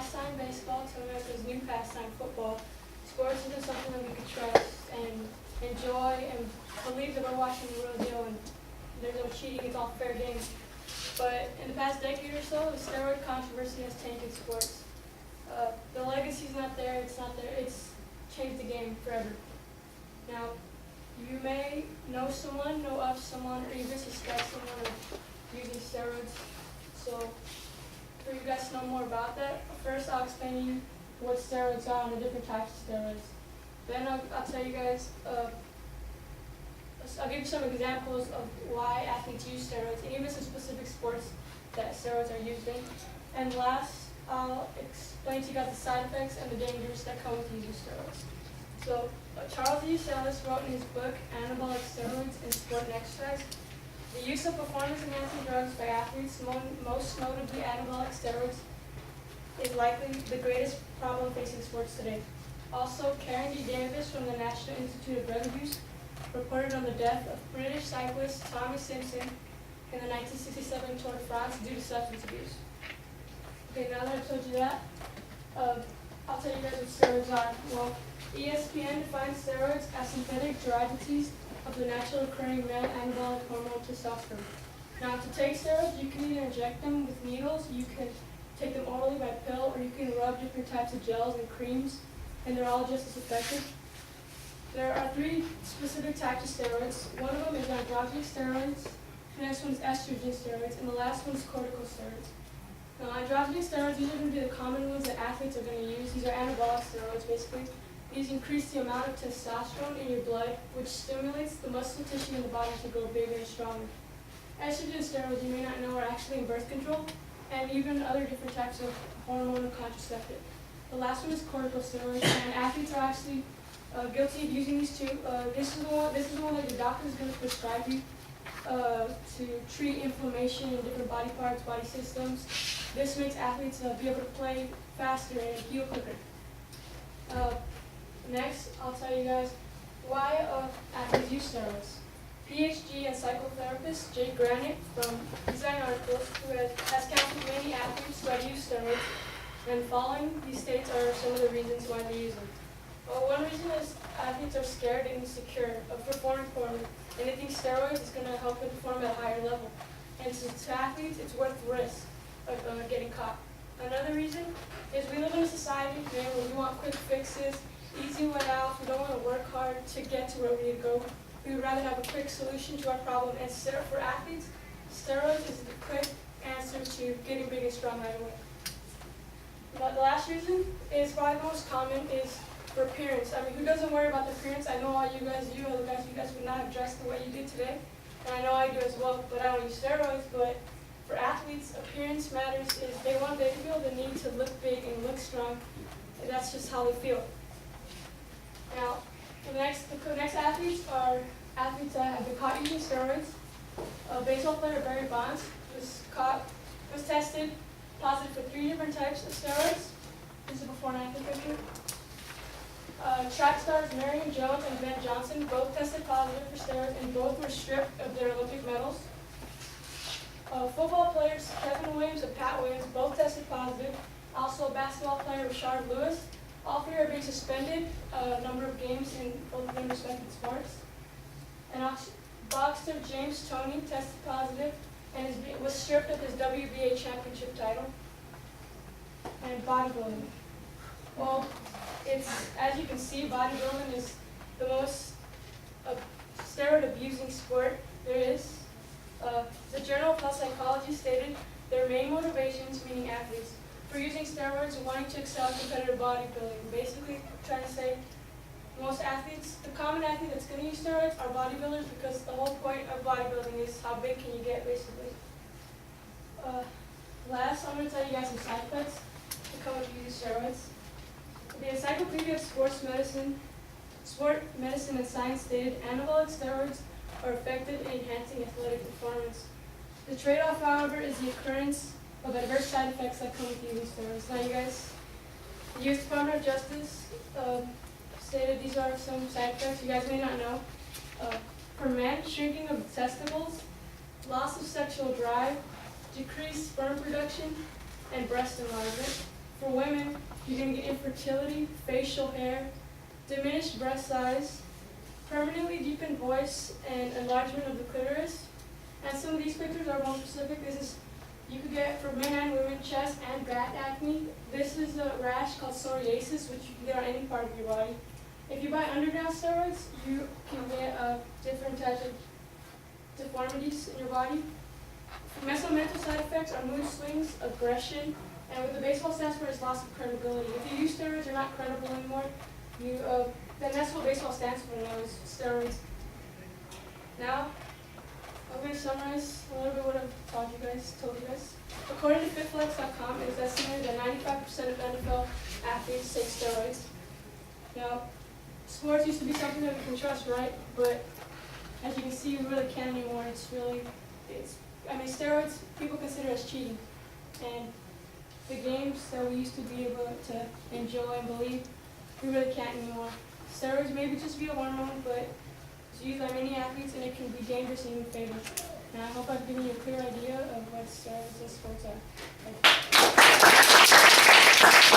pastime baseball to America's new pastime football, sports isn't something that we could trust and enjoy and believe that we're watching the real deal and there's no cheating, it's all fair game. But in the past decade or so, the steroid controversy has tainted sports. The legacy's not there, it's changed the game forever. Now, you may know someone, know of someone, or even suspect someone of using steroids. So, for you guys to know more about that, first I'll explain to you what steroids are and the different types of steroids. Then I'll tell you guys, I'll give you some examples of why athletes use steroids, and even some specific sports that steroids are used in. And last, I'll explain to you guys the side effects and the dangers that come with using steroids. So, Charles E. Sellis wrote in his book, Anabolic Steroids in Sport and Exercise, the use of performance-enhancing drugs by athletes, most notably anabolic steroids, is likely the greatest problem facing sports today. Also, Karen D. Davis from the National Institute of Drug Abuse reported on the death of British cyclist Tommy Simpson in the 1967 Tour de France due to substance abuse. Okay, now that I've told you that, I'll tell you guys what steroids are. Well, ESPN defines steroids as synthetic derivatives of the naturally occurring male anabolic hormone testosterone. Now, to take steroids, you can either inject them with needles, you can take them orally by pill, or you can rub different types of gels and creams, and they're all just as effective. There are 3 specific types of steroids. One of them is androgynous steroids, the next one is estrogen steroids, and the last one is corticosteroids. Now, androgynous steroids, these are going to be the common ones that athletes are going to use. These are anabolic steroids, basically. These increase the amount of testosterone in your blood, which stimulates the muscle tissue in the body to grow bigger and stronger. Estrogen steroids, you may not know, are actually in birth control, and even other different types of hormonal contraceptive. The last one is corticosteroids, and athletes are actually guilty of using these 2. This is the one that your doctor is going to prescribe you to treat inflammation in different body parts, body systems. This makes athletes be able to play faster and heal quicker. Next, I'll tell you guys why athletes use steroids. PhD and psychotherapist Jay Granick from Design Articles, who has counseled many athletes who have used steroids, and following these states are some of the reasons why they use them. Well, one reason is athletes are scared and insecure of performing poorly, and they think steroids is going to help them perform at a higher level. And to athletes, it's worth the risk of getting caught. Another reason is we live in a society today where we want quick fixes, easy way out. We don't want to work hard to get to where we need to go. We would rather have a quick solution to our problem. And for athletes, steroids is the quick answer to getting big and strong right away. But the last reason is probably the most common is for appearance. I mean, who doesn't worry about the appearance? I know all you guys do. Otherwise, you guys would not have dressed the way you did today. And I know I do as well, but I don't use steroids. But for athletes, appearance matters. They feel the need to look big and look strong. And that's just how they feel. Now, the next athletes are athletes that have been caught using steroids. Baseball player Barry Bonds was tested positive for 3 different types of steroids. This is a before and after picture. Track stars Marion Jones and Ben Johnson both tested positive for steroids, and both were stripped of their Olympic medals. Football players Kevin Williams and Pat Williams both tested positive. Also, basketball player Rashard Lewis. All 3 are being suspended a number of games in both of their respective sports. And boxer James Toney tested positive and was stripped of his WBA championship title. And bodybuilding. Well, as you can see, bodybuilding is the most steroid-abusing sport there is. The Journal of Health Psychology stated their main motivations, meaning athletes, for using steroids and wanting to excel in competitive bodybuilding. Basically, trying to say most athletes, the common athlete that's going to use steroids are bodybuilders, because the whole point of bodybuilding is how big can you get, basically. Last, I'm going to tell you guys some side effects that come with using steroids. The Encyclopedia of Sport Medicine and Science stated anabolic steroids are effective in enhancing athletic performance. The trade-off, however, is the occurrence of adverse side effects that come with using steroids. Now, you guys, the U.S. Department of Justice stated these are some side effects you guys may not know. For men, shrinking of testicles, loss of sexual drive, decreased sperm production, and breast enlargement. For women, you're going to get infertility, facial hair, diminished breast size, permanently deepened voice, and enlargement of the clitoris. And some of these pictures are more specific. This is, you could get for men and women, chest and back acne. This is a rash called psoriasis, which you can get on any part of your body. If you buy underground steroids, you can get different types of deformities in your body. Mental side effects are mood swings, aggression, and what the baseball stands for is loss of credibility. If you use steroids, you're not credible anymore. Then that's what baseball stands for now, is steroids. Now, I'm going to summarize a little bit what I've told you guys. According to fitflex.com, it is estimated that 95% of NFL athletes take steroids. Now, sports used to be something that we can trust, right? But as you can see, we really can't anymore. Steroids, people consider as cheating. And the games that we used to be able to enjoy and believe, we really can't anymore. Steroids may just be a hormone, but it's used by many athletes and it can be dangerous and even fatal. And I hope I've given you a clear idea of what steroids and sports are.